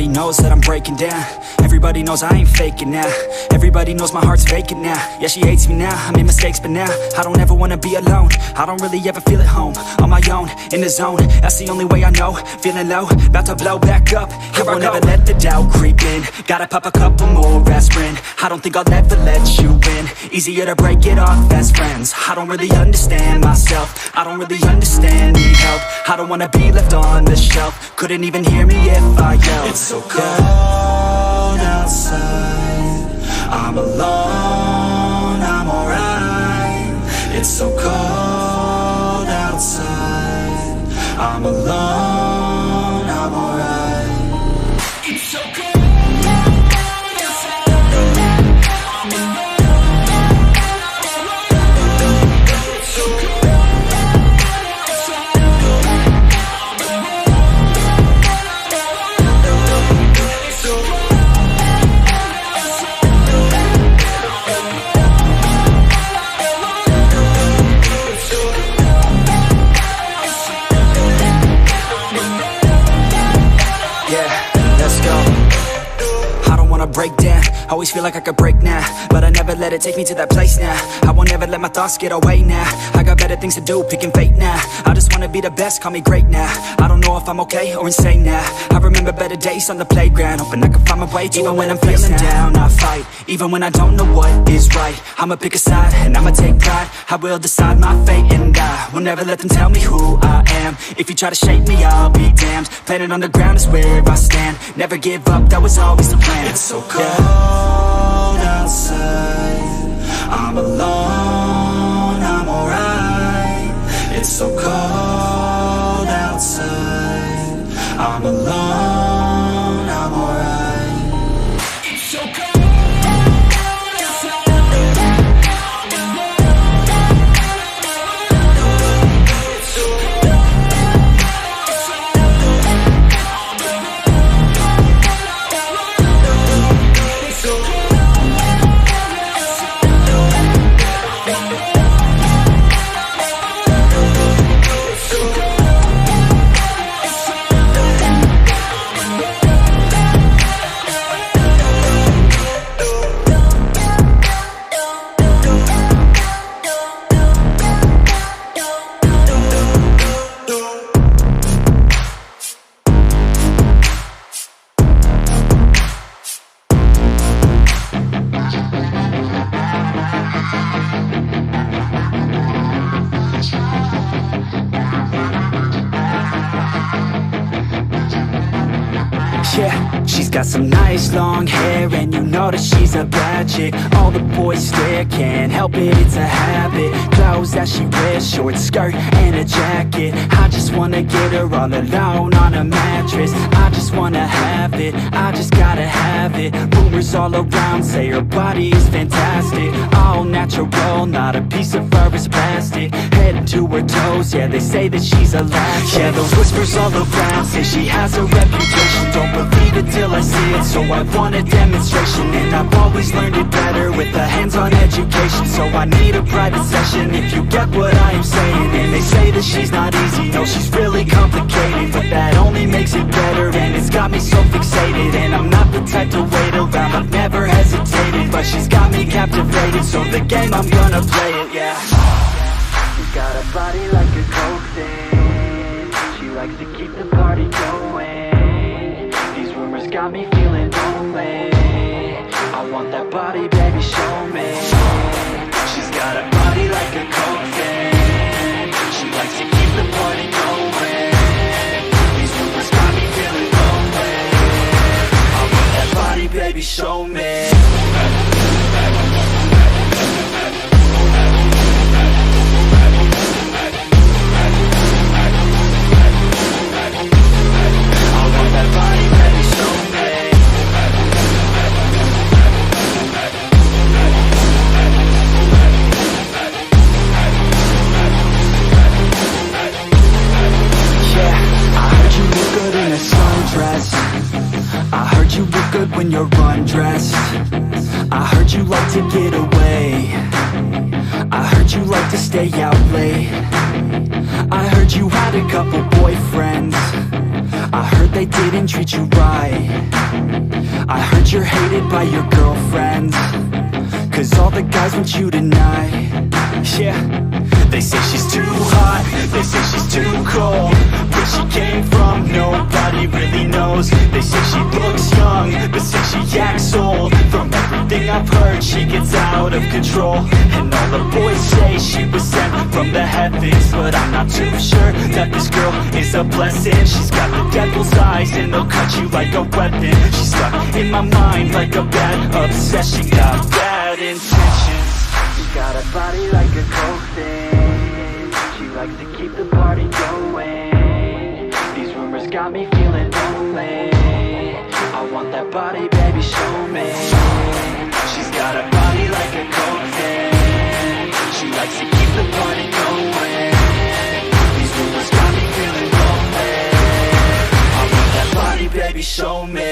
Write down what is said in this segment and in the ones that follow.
Everybody knows that I'm breaking down. Everybody knows I ain't faking now. Everybody knows my heart's vacant now. Yeah, she hates me now, I made mistakes but now I don't ever wanna be alone. I don't really ever feel at home. On my own, in the zone, that's the only way I know. Feeling low, about to blow back up. Here I won't ever let the doubt creep in. Gotta pop a couple more aspirin. I don't think I'll ever let you in. Easier to break it off as friends. I don't really understand myself. I don't really understand, need help. I don't wanna be left on the shelf. Couldn't even hear me if I yelled. It's so cold outside, I'm alone, I'm alright. It's so cold outside, I'm alone, I'm alright. It's so cold. Break down, always feel like I could break now, but I never let it take me to that place now. I won't ever let my thoughts get away now. I got better things to do, picking fate now. I just wanna be the best, call me great now. I don't know if I'm okay or insane now. I remember better days on the playground, hoping I can find my way. Even when I'm feeling down, I fight. Even when I don't know what is right, I'ma pick a side and I'ma take pride. I will decide my fate and I will never let them tell me who I am. If you try to shape me, I'll be damned. Planet on the ground is where I stand. Never give up, that was always the plan. It's so cold outside, I'm alone, I'm alright. It's so cold outside, I'm alone, I'm alright. It's so cold. Yeah, she's got some nice long hair, and you know that she's a bad chick. All the boys stare, can't help it, it's a habit. Clothes that she wears, short skirt and a jacket. I just wanna get her all alone on a mattress. I just wanna have it, I just gotta have it. Rumors all around say her body is fantastic. All natural, not a piece of fur is plastic. Head to her toes, yeah, they say that she's a latch. Yeah, those whispers all around say she has a reputation. Don't believe it till I see it, so I want a demonstration. And I've always learned it better with a hands-on education. So I need a private session if you get what I am saying. And they say that she's not easy, no, she's really complicated, but that only makes it better, and it's got me so fixated. And I'm not the type to wait around, I've never hesitated, but she's got me captivated, so the game, I'm gonna play it, yeah. She's got a body like a coke thing, she likes to keep the party going. These rumors got me feeling lonely, I want that body, baby, show me. She's got a body like a coke thing, she likes to keep the party going. These rumors got me feeling lonely, I want that body, baby, show me. When you're undressed, I heard you like to get away, I heard you like to stay out late, I heard you had a couple boyfriends, I heard they didn't treat you right. hated by your girlfriends, 'cause all the guys want you tonight. Yeah, they say she's too hot, they say she's too cold. Where she came from, nobody really knows. They say she looks young, but say she acts old. From everything I've heard, she gets out of control. And all the boys say she was sent from the heavens, but I'm not too sure that this girl is a blessing. She's got the devil's eyes and they'll cut you like a weapon. She's stuck in my mind like a bad obsession. Got bad intentions. She's got a body like a coke thing. She likes to keep the party going. These rumors got me feeling lonely. I want that body, baby, show me. She's got a body like a coke thing. She likes to keep the party going. These rumors got me feeling lonely. I want that body, baby, show me.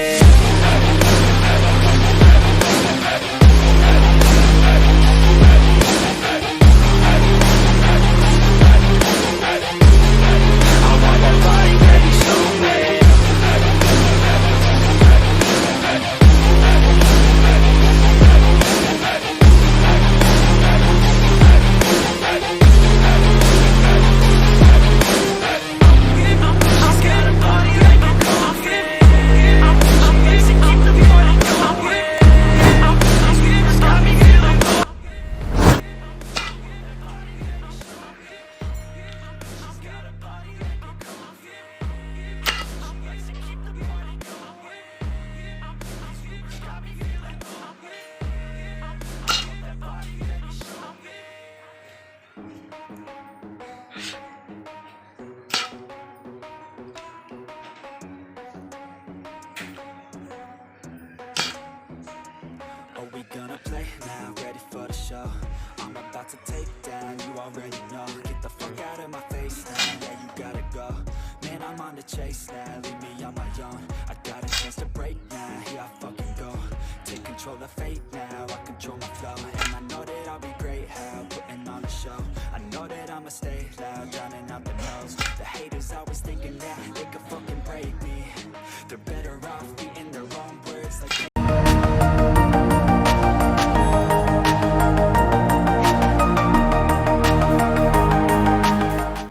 Are we gonna play now? Ready for the show? I'm about to take down, you already know. Get the fuck out of my face now, yeah, you gotta go. Man, I'm on the chase now, leave me on my own. I got a chance to break now, here I fucking go. Take control of fate now, I control my flow.